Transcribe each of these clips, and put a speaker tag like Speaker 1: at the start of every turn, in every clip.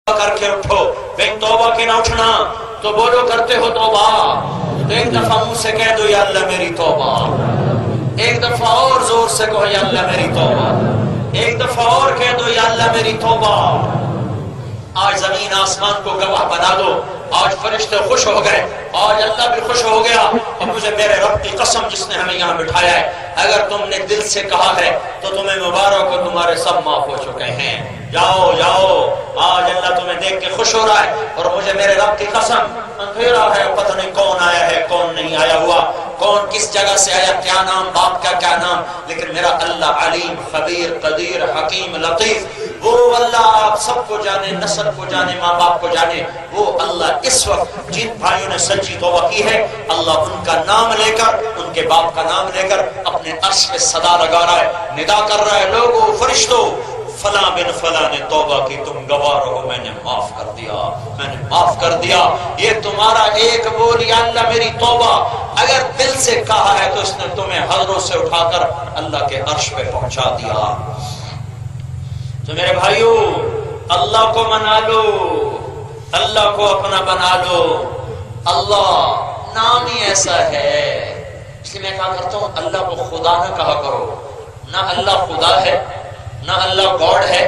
Speaker 1: کر کے اٹھو. لیکن توبہ کے نہ اٹھنا تو بولو کرتے ہو توبہ تو ایک دفعہ منہ سے کہہ دو یا اللہ میری توبہ. ایک دفعہ اور زور سے کہو یا اللہ میری توبہ. ایک دفعہ اور کہہ دو یا اللہ میری توبہ. آج زمین آسمان کو گواہ بنا دو. آج فرشتے خوش ہو گئے, آج اللہ بھی خوش ہو گیا. اور مجھے میرے رب کی قسم جس نے ہمیں یہاں بٹھایا ہے, اگر تم نے دل سے کہا ہے تو تمہیں مبارک ہو, تمہارے سب معاف ہو چکے ہیں. جاؤ جاؤ, آج اللہ تمہیں دیکھ کے خوش ہو رہا ہے. اور مجھے میرے رب کی قسم اندھیرا ہے, پتہ نہیں کون آیا ہے کون نہیں آیا ہوا, کون کس جگہ سے آیا, کیا نام, باپ کا کیا نام, لیکن میرا اللہ علیم خبیر قدیر حکیم لطیف, وہ اللہ آپ سب کو جانے, نسل کو جانے, ماں باپ کو جانے. وہ اللہ اس وقت جن بھائیوں نے سچی توبہ کی ہے, اللہ ان کا نام لے کر, ان کے باپ کا نام لے کر اپنے عرش پہ صدا لگا رہا ہے, ندا کر رہا ہے, لوگوں فرشتوں فلاں بن فلاں نے توبہ کی, تم گواہ رہو, میں نے معاف کر دیا, میں نے معاف کر دیا. یہ تمہارا ایک بول یا اللہ میری توبہ اگر دل سے کہا ہے تو اس نے تمہیں حضروں سے اٹھا کر اللہ کے عرش پہ پہنچا دیا. تو میرے بھائیو, اللہ کو منا لو, اللہ کو اپنا بنا لو. اللہ نام ہی ایسا ہے, اس لیے میں کہا کرتا ہوں اللہ کو خدا نہ کہا کرو. نہ اللہ خدا ہے, نہ اللہ گاڈ ہے,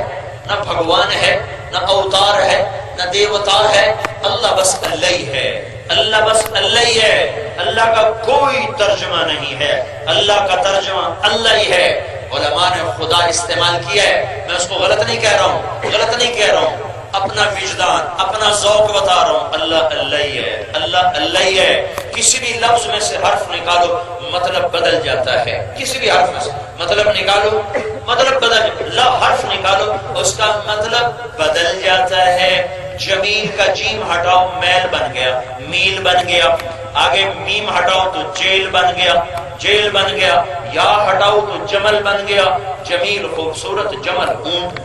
Speaker 1: نہ بھگوان ہے, نہ اوتار ہے, نہ دیوتا ہے. اللہ بس اللہ ہی ہے, اللہ بس اللہ ہی ہے. اللہ کا کوئی ترجمہ نہیں ہے, اللہ کا ترجمہ اللہ ہی ہے. علماء نے خدا استعمال کیا ہے, میں اس کو غلط نہیں کہہ رہا ہوں, غلط نہیں کہہ رہا ہوں, اپنا وجدان اپنا ذوق بتا رہا ہوں. اللہ اللہ ہی ہے, اللہ اللہ ہی ہے. کسی بھی لفظ میں سے حرف نکالو مطلب بدل جاتا ہے, کسی بھی حرف میں سے مطلب نکالو مطلب بدل, حرف نکالو اس کا مطلب بدل جاتا ہے. جمیل کا جیم ہٹاؤ میل بن گیا, میل بن گیا. آگے میم ہٹاؤ تو جیل بن گیا, جیل بن گیا. یا ہٹاؤ تو جمل بن گیا, جمیل خوبصورت, جمل اونٹ.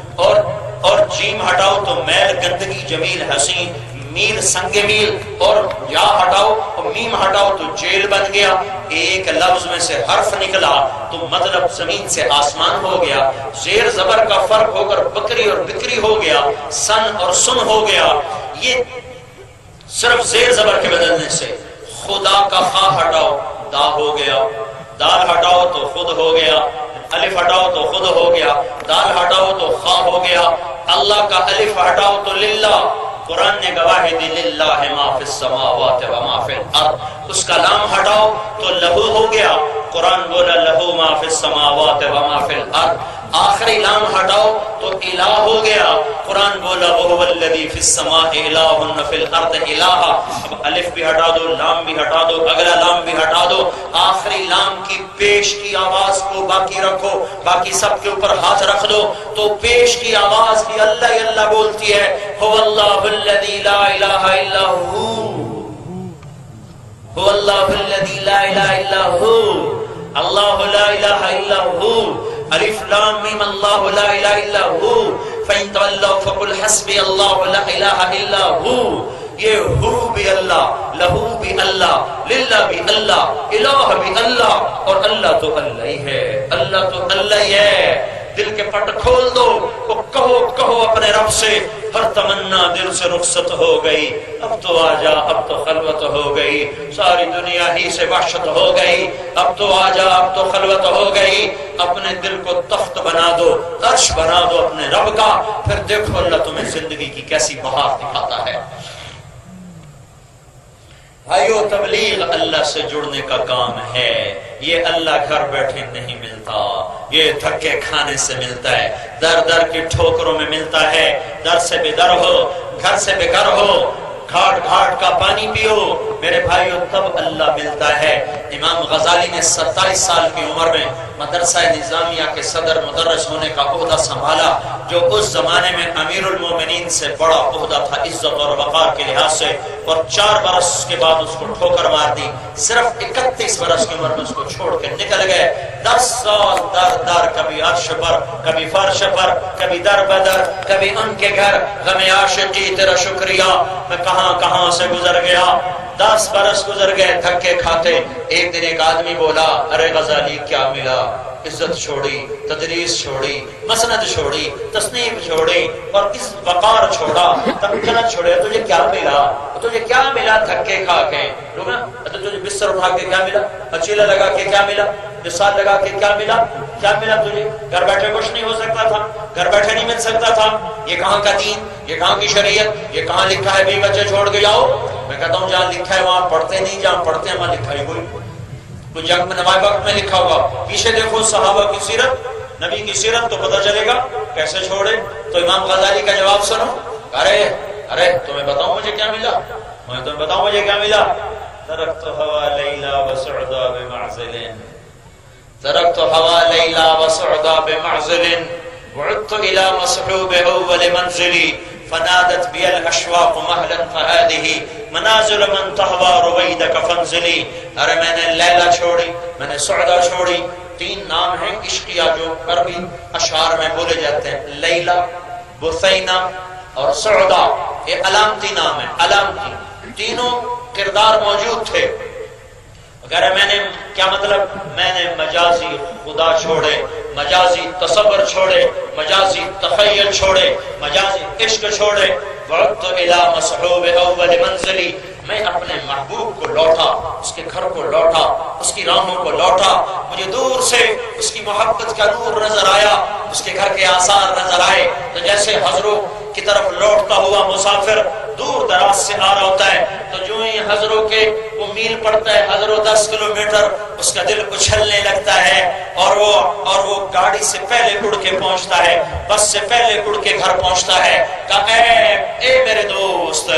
Speaker 1: اور جیم ہٹاؤ تو میل گندگی, جمیل حسین, میل سنگ میل. اور یا ہٹاؤ اور میم ہٹاؤ تو جیل بن گیا. ایک لفظ میں سے حرف نکلا تو مطلب زمین سے آسمان ہو گیا. زیر زبر کا فرق ہو کر بکری اور بکری ہو گیا, سن اور سن ہو گیا. یہ صرف زیر زبر کے بدلنے سے. خدا کا خا ہٹاؤ دا ہو گیا, دال ہٹاؤ تو خود ہو گیا, الف ہٹاؤ تو خود ہو گیا, دال ہٹاؤ تو خا ہو گیا. اللہ کا الف ہٹاؤ تو للہ. قرآن نے گواہی دی للہ ما فی السماوات و ما فی الارض. اس کا لام ہٹاؤ تو لہو ہو گیا. قرآن بولا لہو ما فی السماوات و ما فی الارض. آخری لام ہٹاؤ تو الہ ہو گیا. قرآن بولا وہو الذی فی السماء الہ فی الارض الہ. اب الف بھی ہٹا دو, لام بھی ہٹا دو, اگلا لام بھی ہٹا دو. آخری لام کی پیش کی آواز کو باقی رکھو, باقی سب کے اوپر ہاتھ رکھ دو. تو پیش کی آواز بھی اللہ ہی اللہ بولتی ہے. هو اللہ الذی لا الہ الا ہو, هو اللہ الذی لا الہ الا ہو, اللہ لا الہ الا ہو. الف لام میم اللہ لا الہ الا ہو. فإن تولوا فقل حسبی اللہ لا الہ الا ہو. یہ ہو بھی اللہ, لہو بھی اللہ, للہ بھی اللہ, الہ بھی اللہ. اور اللہ تو اللہ ہی ہے, اللہ تو اللہ ہی ہے. دل کے پٹ کھول دو, کہو کہو اپنے رب سے. ہر تمنا دل سے رخصت ہو گئی, اب تو آجا, اب تو خلوت ہو گئی. ساری دنیا ہی سے وحشت ہو گئی, اب تو آجا, اب تو خلوت ہو گئی. اپنے دل کو تخت بنا دو, عرش بنا دو اپنے رب کا. پھر دیکھو اللہ تمہیں زندگی کی کیسی بہار دکھاتا ہے. بھائیو, تبلیغ اللہ سے جڑنے کا کام ہے. یہ اللہ گھر بیٹھے نہیں ملتا, یہ دھکے کھانے سے ملتا ہے, در در کی ٹھوکروں میں ملتا ہے. در سے بے در ہو, گھر سے بے گھر ہو, گھاٹ گھاٹ کا پانی پیو میرے بھائیو, تب اللہ ملتا ہے. امام غزالی نے 27 سال کی عمر میں مدرسہ نظامیہ کے صدر مدرس ہونے کا عہدہ سنبھالا, جو اس زمانے میں امیر المومنین سے بڑا عہدہ تھا عزت اور وقار کے لحاظ سے. اور 4 برس کے بعد اس کو ٹھوکر مار دی. صرف 31 برس کی عمر میں اس کو چھوڑ کے نکل گئے. 10 سال در در, کبھی عرش پر, کبھی فرش پر, کبھی در بدر, کبھی ان کے گھر. غم عاشقی تیرا شکریہ, میں کہاں کہاں سے گزر گیا. 10 برس گزر گئے دھکے کھاتے. ایک دن ایک آدمی بولا, ارے غزالی کیا ملا؟ عزت چھوڑی، تدریس چھوڑی، مسند چھوڑی، تصنیف چھوڑی اور اس وقار چھوڑا، تمکنت چھوڑے، تجھے کیا ملا؟ تجھے کیا ملا دھکے کھا کے؟ لوگ نا تجھے بستر اٹھا کے کیا ملا؟ اچیلا لگا کے کیا ملا؟ مثال لگا کے کیا ملا؟ کیا ملا تجھے؟ گھر بیٹھے کچھ نہیں ہو سکتا تھا، گھر بیٹھے نہیں مل سکتا تھا۔ یہ کہاں کا دین، یہ کہاں کی شریعت، یہ کہاں لکھا ہے بیوی بچے چھوڑ کے جاؤ؟ میں کہتا ہوں جہاں لکھا ہے وہاں پڑھتے نہیں، جہاں پڑھتے ہیں وہاں لکھا ہی کوئی جنگ میں نمائے وقت میں لکھا ہوگا، پیچھے دیکھو صحابہ کی سیرت، نبی کی سیرت، تو پتہ چلے گا کیسے چھوڑے۔ تو امام غزالی کا جواب سنو، ارے تمہیں بتاؤں مجھے کیا ملا، میں تمہیں بتاؤں مجھے کیا ملا۔ ترکت ہوا لیلا وسعدا بمعزل، ترکت ہوا لیلا وسعدا بمعزل، بعدت الى مصحوب اول منزلی، فنادت بی الاشواق مہلا فہذه منازل من تہوى رویدک فانزلی۔ ارے میں نے لیلا چھوڑی، میں نے سعدا چھوڑی، تین نام ہیں عشقیہ جو عربی اشعار میں بولے جاتے ہیں، لیلا، بثینہ اور سعدا، یہ علامتی نام ہے، علامتی، تینوں کردار موجود تھے۔ اگر میں نے کیا مطلب، میں نے مجازی خدا چھوڑے، مجازی تصور چھوڑے، مجازی تخیل چھوڑے، مجازی عشق چھوڑے، وعدت الى مصحوب اول منزلی، میں اپنے محبوب کو لوٹا، اس کے گھر کو لوٹا، اس کی راہوں کو لوٹا، مجھے دور سے اس کی محبت کا نور نظر آیا، اس کے گھر کے آثار نظر آئے، تو جیسے حضروں کی طرف لوٹتا ہوا مسافر دور دراز سے آ رہا ہوتا ہے، تو جو ہی حضروں کے وہ میل پڑتا ہے، حضروں 10 کلومیٹر، اس کا دل اچھلنے لگتا ہے، اور وہ گاڑی سے پہلے اڑ کے پہنچتا ہے، بس سے پہلے اڑ کے گھر پہنچتا ہے۔ کہا اے میرے دوست،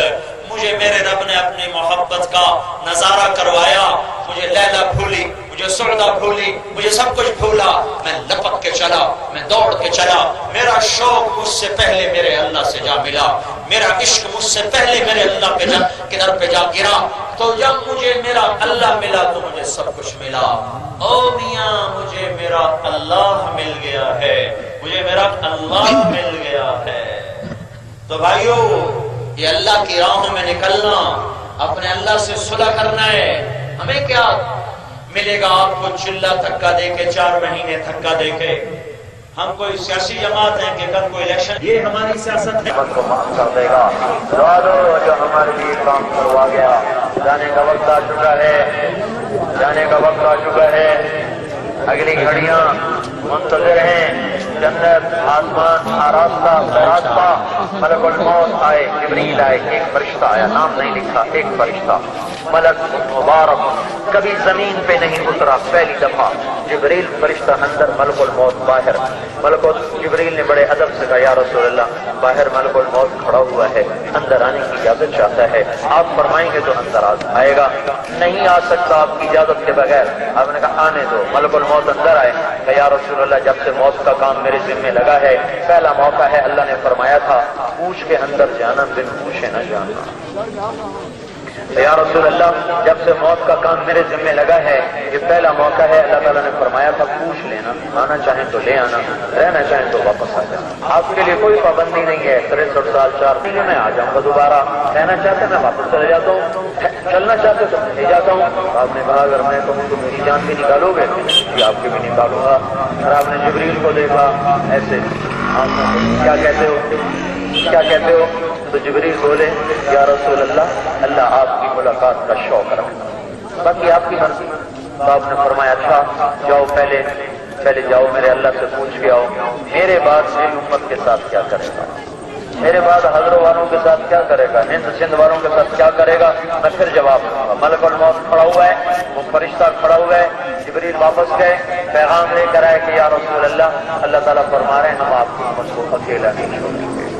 Speaker 1: مجھے میرے رب نے اپنی محبت کا نظارہ کروایا، مجھے لیلا بھولی، مجھے سعدا بھولی، مجھے سب کچھ بھولا، میں لپک کے چلا، میں دوڑ کے چلا، میرا شوق مجھ سے پہلے میرے اللہ سے جا ملا، میرا عشق مجھ سے پہلے میرے اللہ کے در پہ جا گرا، تو جب مجھے میرا اللہ ملا تو مجھے سب کچھ ملا۔ او میاں مجھے میرا اللہ مل گیا ہے، مجھے میرا اللہ مل گیا ہے۔ تو بھائیو، یہ اللہ کی راہوں میں نکلنا، اپنے اللہ سے صلح کرنا ہے۔ ہمیں کیا ملے گا آپ کو چلہ دھکا دے کے، 4 مہینے دھکا دے کے؟ ہم کوئی سیاسی جماعت ہیں کہ کل کوئی الیکشن، یہ ہماری سیاست ہے۔
Speaker 2: کو معاف کر دے گا، دعا دو جو ہمارے لیے کام کروا گیا۔ جانے کا وقت آ چکا ہے، جانے کا وقت آ چکا ہے، اگلی گھڑیاں منتظر ہیں۔ جنت، آسمان، آراستہ، راستہ، ملک الموت آئے، جبریل آئے، ایک فرشتہ آیا، نام نہیں لکھا، ایک فرشتہ ملک مبارک، کبھی زمین پہ نہیں اترا، پہلی دفعہ جبریل فرشتہ اندر، ملک الموت باہر۔ ملک جبریل نے بڑے ادب سے کہا یا رسول اللہ، باہر ملک الموت کھڑا ہوا ہے، اندر آنے کی اجازت چاہتا ہے، آپ فرمائیں گے تو اندر آئے گا، نہیں آ سکتا آپ کی اجازت کے بغیر۔ آپ نے کہا آنے دو، ملک الموت اندر آئے، کہ یا رسول اللہ جب سے موت کا کام میرے ذمہ لگا ہے، پہلا موقع ہے، اللہ نے فرمایا تھا پوچھ کے اندر جانا، بن پوچھے نہ جانا۔ یا رسول اللہ جب سے موت کا کام میرے ذمہ لگا ہے، یہ پہلا موقع ہے، اللہ تعالیٰ نے فرمایا تھا پوچھ لینا، آنا چاہیں تو لے آنا، رہنا چاہیں تو واپس آ جانا۔ آپ کے لیے کوئی پابندی نہیں ہے، 63 سال 4 مہینے میں آ جاؤں گا دوبارہ، رہنا چاہتے میں واپس چلے جاتا ہوں، چلنا چاہتے تو لے جاتا ہوں۔ آپ نے کہا اگر میں کہوں تو میری جان بھی نکالو گے؟ کہ آپ کی بھی نکالوں گا۔ اور آپ نے جبریل کو دیکھا ایسے، کیا کہتے ہو، کیا کہتے ہو؟ تو جبریل بولے یا رسول اللہ، اللہ آپ کی ملاقات کا شوق رکھتا، باقی آپ کی مرضی۔ تو آپ نے فرمایا اچھا جاؤ، پہلے جاؤ میرے اللہ سے پوچھ کے آؤ، میرے بعد میری امت کے ساتھ کیا کرے گا، میرے بعد حضروں والوں کے ساتھ کیا کرے گا، ہند سندھ والوں کے ساتھ کیا کرے گا، میں پھر جواب دوں گا۔ ملک الموت کھڑا ہوا ہے، وہ فرشتہ کھڑا ہوا ہے، جبریل واپس گئے، پیغام لے کر آئے کہ یا رسول اللہ، اللہ تعالیٰ فرما رہے ہیں ہم آپ کی امت کو اکیلا نہیں چھوڑیں گے۔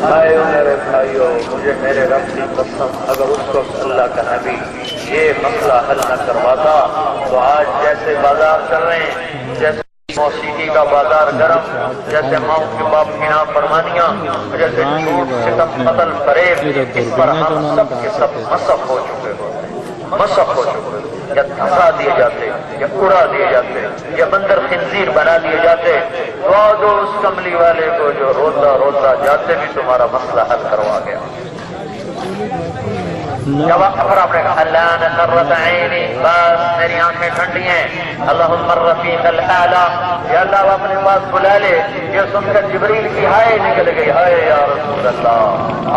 Speaker 2: آئے میرے بھائیو، مجھے میرے رب کی قسم، اگر اس کو اللہ کا نبی یہ مسئلہ حل نہ کرواتا تو آج جیسے بازار چل رہے ہیں، جیسے موسیقی کا بازار گرم، جیسے ماں کے باپ کی نافرمانیاں، جیسے جھوٹ، ستم، قتل، فریب، اس پر ہم سب کے سب مسخ ہو چکے ہوتے، مسخ ہو چکے، یا دھسا دیے جاتے، یا اڑا دیے جاتے، یا بندر خنزیر بنا دیے جاتے۔ دعا دو اس کملی والے کو جو روتا روتا جاتے بھی تمہارا مسئلہ حل کروا گیا۔ جب پھر آپ نے کہا اللہ نے قرۃ عینی، بس میری آنکھیں ٹھنڈی ہیں، اللہم الرفیق الاعلی، یا اللہ وہ اپنے پاس بلا لے۔ یہ سن کر جبریل کی ہائے نکل گئی، ہائے یا رسول اللہ،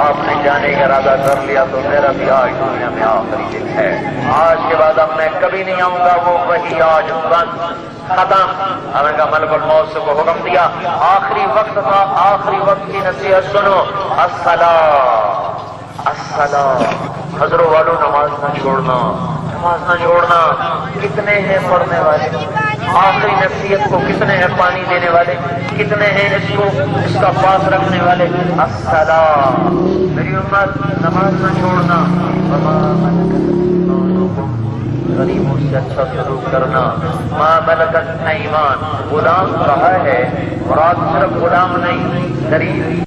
Speaker 2: آپ نے جانے کا ارادہ کر لیا تو میرا بھی آج دنیا میں آخری دن ہے، آج کے بعد اب میں کبھی نہیں آؤں گا، وہ وہی آج بند ختم۔ ہمیں کا ملک الموت سے کو حکم دیا، آخری وقت تھا، آخری وقت کی نصیحت سنو، الصلاۃ، حضروں والوں نماز نہ چھوڑنا، نماز نہ چھوڑنا۔ کتنے ہیں پڑھنے والے، آخری نصیحت کو کتنے ہیں پانی دینے والے، کتنے ہیں اس کا پاس رکھنے والے۔ الصلاۃ، میری امت نماز نہ چھوڑنا، غریبوں سے اچھا سلوک کرنا، ما ملکت ایمان، غلام کہا ہے، مراد صرف غلام نہیں، غریب